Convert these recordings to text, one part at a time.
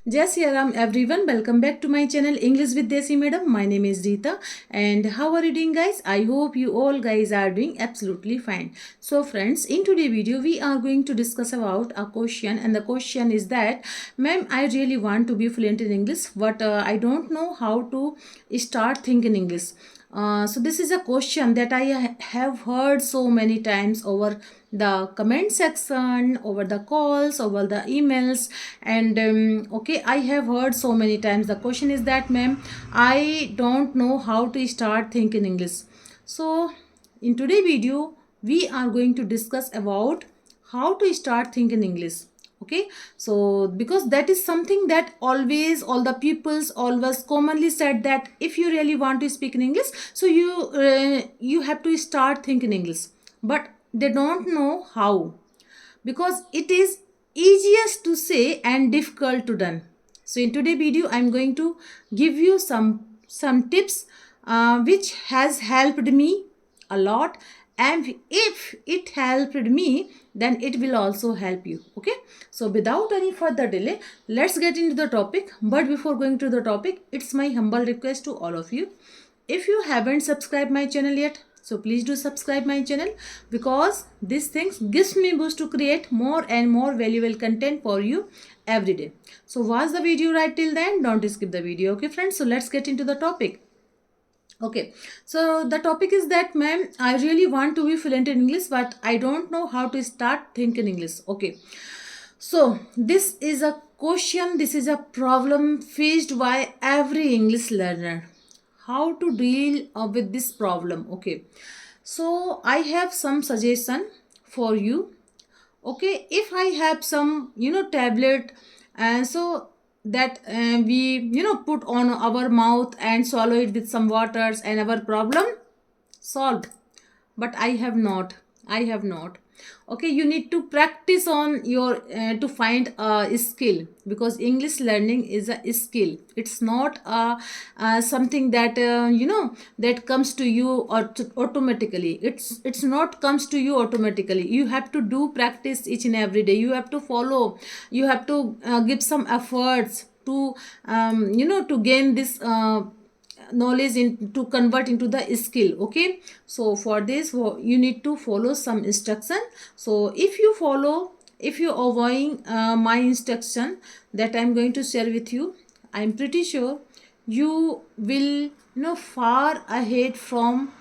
Jai Shri Ram everyone, welcome back to my channel English with Desi Madam. My name is Rita and how are you doing guys? I hope you all guys are doing absolutely fine. So friends, in today's video we are going to discuss about a question, and the question is that ma'am, I really want to be fluent in English but I don't know how to start thinking English. So this is a question that I have heard so many times over the comment section, over the calls, over the emails, and okay, I have heard so many times. The question is that ma'am, I don't know how to start thinking English. So in today's video we are going to discuss about how to start thinking English. Okay, so because that is something that always all the peoples always commonly said that if you really want to speak in English, so you have to start thinking English, but they don't know how, because it is easiest to say and difficult to done. So in today's video I'm going to give you some tips which has helped me a lot, and if it helped me then it will also help you. Okay, so without any further delay, let's get into the topic. But before going to the topic, it's my humble request to all of you, if you haven't subscribed my channel yet, so please do subscribe my channel, because this things gives me boost to create more and more valuable content for you every day. So watch the video right till then, don't skip the video. Okay friends, so let's get into the topic. Okay, so the topic is that ma'am, I really want to be fluent in English but I don't know how to start thinking English. Okay, so this is a question, this is a problem faced by every English learner. How to deal with this problem? Okay, so I have some suggestion for you. Okay, if I have some tablet, and so that we put on our mouth and swallow it with some waters and our problem solved, but I have not. Okay, you need to practice on your to find a skill, because English learning is a skill. It's not something that that comes to you automatically. It's not comes to you automatically. You have to do practice each and every day. You have to follow, you have to give some efforts to to gain this knowledge in to convert into the skill. Okay, so for this you need to follow some instruction. So if you follow, if you avoid my instruction that I'm going to share with you, I'm pretty sure you will far ahead from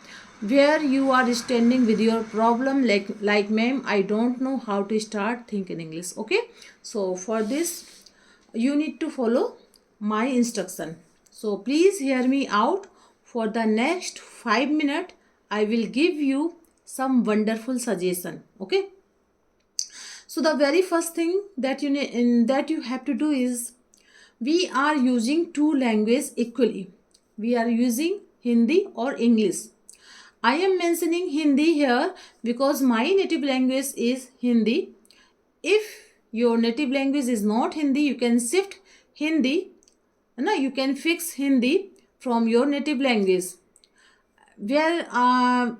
where you are standing with your problem, like ma'am, I don't know how to start thinking English. Okay, so for this you need to follow my instruction. So please hear me out. For the next 5 minutes I will give you some wonderful suggestion. Okay, so the very first thing that you have to do is, we are using two languages equally. We are using Hindi or English. I am mentioning Hindi here because my native language is Hindi. If your native language is not Hindi, you can shift Hindi. No, you can fix Hindi from your native language. Where are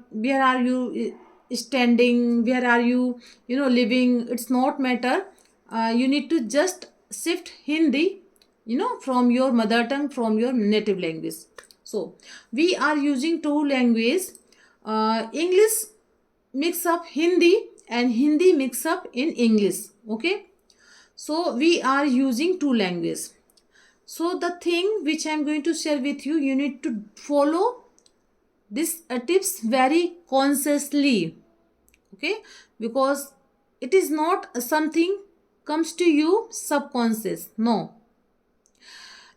you standing, where are you living, it's not matter. You need to just shift Hindi from your mother tongue, from your native language. So we are using two languages. English mix up Hindi and Hindi mix up in English. Okay, so we are using two languages. So the thing which I'm going to share with you, you need to follow this tips very consciously. Okay, because it is not something comes to you subconscious. No,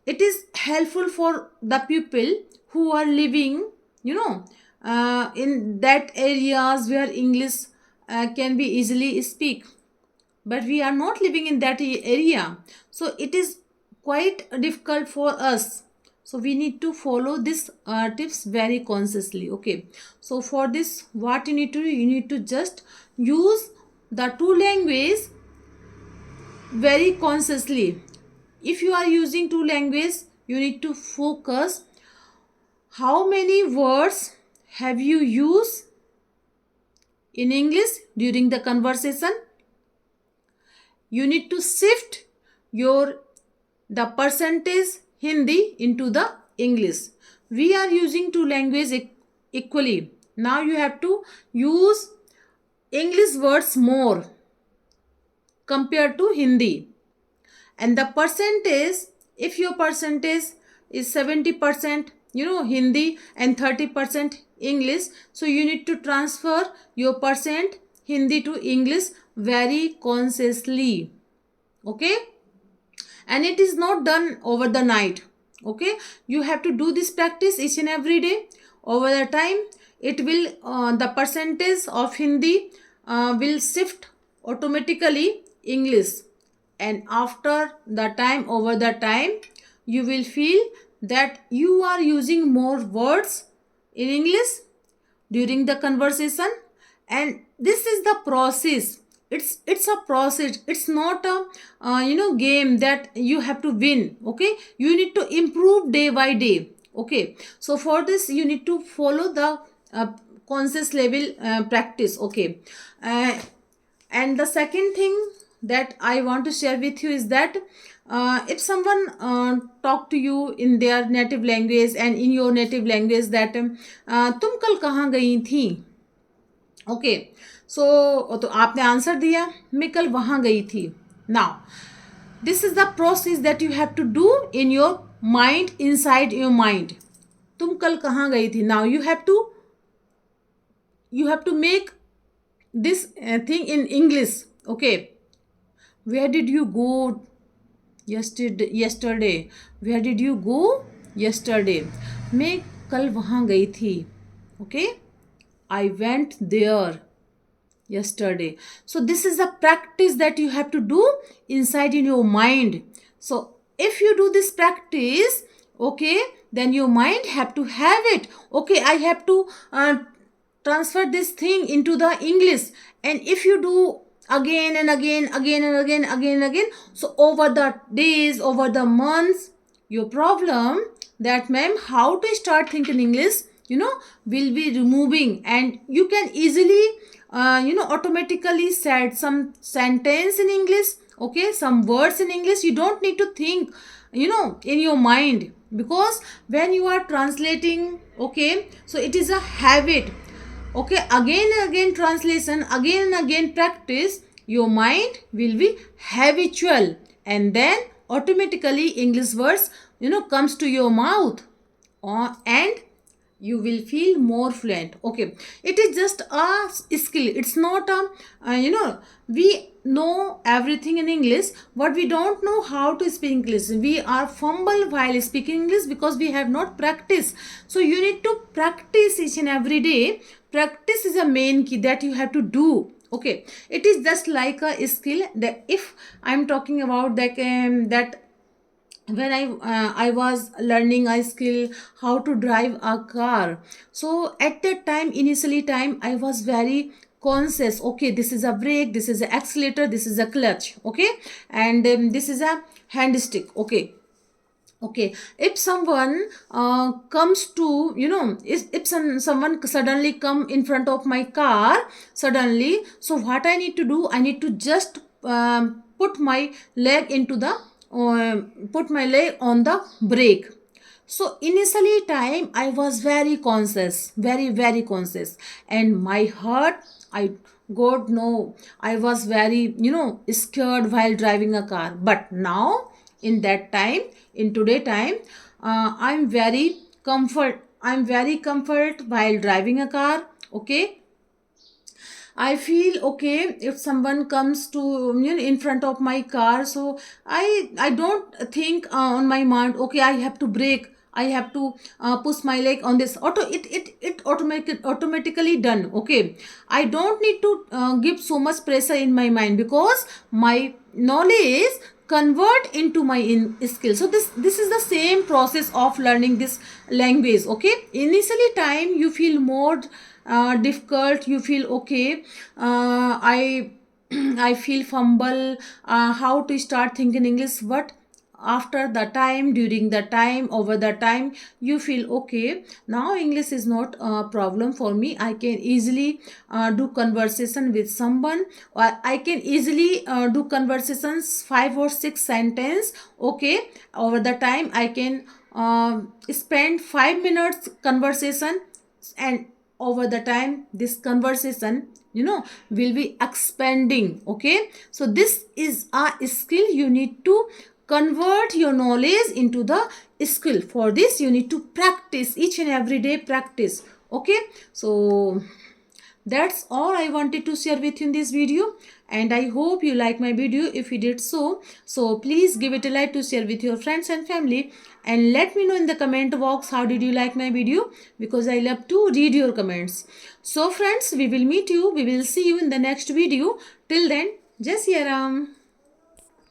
it is helpful for the people who are living in that areas where English can be easily speak, but we are not living in that area, so it is quite difficult for us. So we need to follow this tips very consciously. Okay, so for this what you need to do, you need to just use the two languages very consciously. If you are using two languages, you need to focus how many words have you used in English during the conversation. You need to shift your the percentage Hindi into the English. We are using two languages equally. Now you have to use English words more compared to Hindi. And the percentage, if your percentage is 70%, Hindi, and 30% English, so you need to transfer your percent Hindi to English very consciously. Okay, and it is not done over the night. Okay, you have to do this practice each and every day. Over the time, it will the percentage of Hindi will shift automatically English. And after the time, over the time, you will feel that you are using more words in English during the conversation. And this is the process. It's a process. It's not a game that you have to win. Okay, you need to improve day by day. Okay, so for this you need to follow the conscious level practice. Okay, and the second thing that I want to share with you is that if someone talk to you in their native language and in your native language that तुम कल कहाँ गई थी. Okay, सो तो आपने answer दिया मैं कल वहाँ गई थी. Now this is the process that you have to do in your mind, inside your mind. तुम कल कहाँ गई थी. Now you have to make this thing in English. Okay, where did you go yesterday. Where did you go yesterday. मैं कल वहाँ गई थी. Okay, I went there yesterday. So this is a practice that you have to do inside in your mind. So if you do this practice, okay, then your mind have to have it. Okay, I have to transfer this thing into the English. And if you do again and again, so over the days, over the months, your problem that ma'am how to start thinking English will be removing. And you can easily automatically set some sentence in English. Okay, some words in English. You don't need to think in your mind, because when you are translating, okay, so it is a habit. Okay, again and again translation, again and again practice, your mind will be habitual, and then automatically English words comes to your mouth, and you will feel more fluent. Okay, it is just a skill. It's not a we know everything in English, but we don't know how to speak English. We are fumble while speaking English because we have not practiced. So you need to practice each and every day. Practice is a main key that you have to do. Okay, it is just like a skill. That if I'm talking about that when I was learning a skill how to drive a car, so at that time, initially time, I was very conscious. Okay, this is a brake, this is a accelerator, this is a clutch. Okay, and this is a hand stick. Okay, if someone comes to if someone suddenly come in front of my car suddenly, so what I need to do, I need to just put my leg on the brake. So initially time I was very conscious, very conscious, and my heart, God no, I was very scared while driving a car. But now in that time, in today time, I'm very comfort while driving a car. Okay, I feel okay if someone comes to in front of my car, so I don't think on my mind, okay, I have to brake, I have to push my leg on this it automatically done. Okay, I don't need to give so much pressure in my mind, because my knowledge convert into my skill. So this is the same process of learning this language. Okay, initially time you feel more difficult, you feel okay, I I feel fumble how to start thinking English. But after the time, during the time, over the time, you feel okay, now English is not a problem for me. I can easily do conversation with someone, or I can easily do conversations 5 or 6 sentence. Okay, over the time I can spend 5 minutes conversation, and over the time this conversation, will be expanding. Okay, so this is a skill. You need to convert your knowledge into the skill. For this you need to practice, each and every day practice. Okay, so that's all I wanted to share with you in this video, and I hope you like my video. If you did so please give it a like to share with your friends and family, and let me know in the comment box how did you like my video, because I love to read your comments. So friends, we will see you in the next video. Till then, Jai Siya Ram.